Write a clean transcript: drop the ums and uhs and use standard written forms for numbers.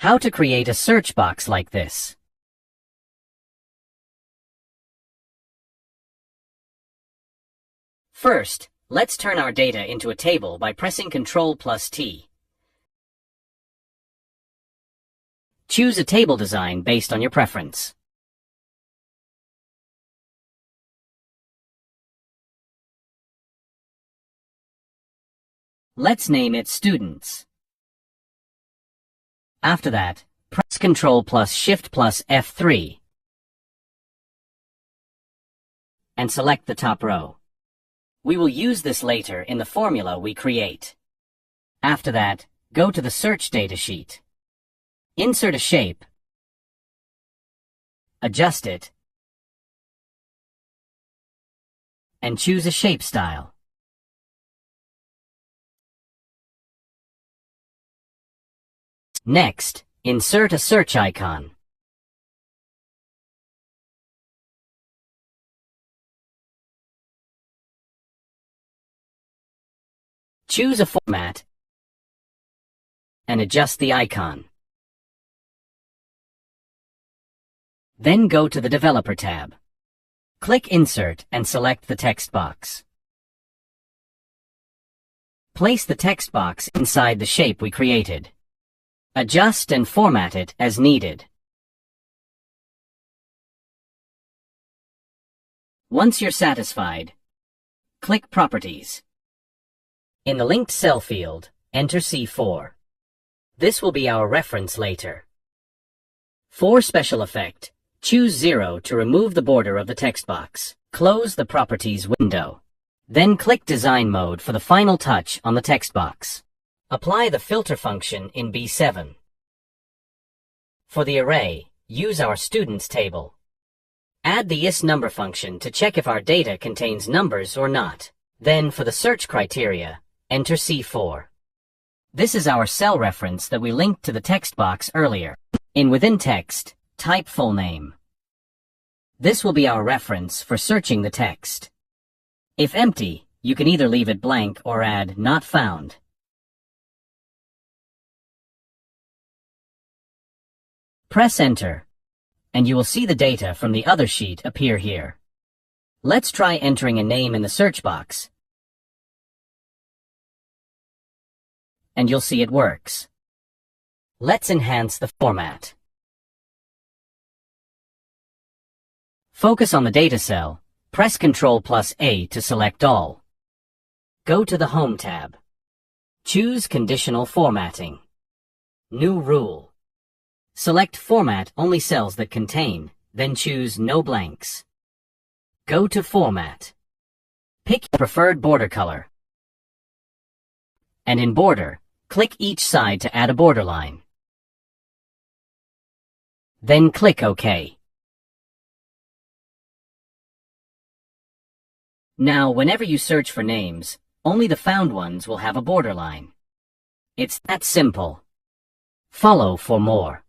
How to create a search box like this. First, let's turn our data into a table by pressing Ctrl+T. Choose a table design based on your preference. Let's name it Students. After that, press Ctrl+Shift+F3 and select the top row. We will use this later in the formula we create. After that, go to the Search datasheet. Insert a shape, adjust it, and choose a shape style. Next, insert a search icon. Choose a format and adjust the icon. Then go to the Developer tab. Click Insert and select the text box. Place the text box inside the shape we created. Adjust and format it as needed. Once you're satisfied, click Properties. In the linked cell field, enter C4. This will be our reference later. For special effect, choose 0 to remove the border of the text box. Close the Properties window. Then click Design Mode for the final touch on the text box. Apply the filter function in B7. For the array, use our Students table. Add the isNumber function to check if our data contains numbers or not. Then for the search criteria, enter C4. This is our cell reference that we linked to the text box earlier. Within text, type full name. This will be our reference for searching the text. If empty, you can either leave it blank or add not found. Press Enter, and you will see the data from the other sheet appear here. Let's try entering a name in the search box, and you'll see it works. Let's enhance the format. Focus on the data cell, press Ctrl+A to select all. Go to the Home tab. Choose Conditional Formatting. New Rule. Select Format only cells that contain, then choose No Blanks. Go to Format. Pick your preferred border color. And in Border, click each side to add a borderline. Then click OK. Now, whenever you search for names, only the found ones will have a borderline. It's that simple. Follow for more.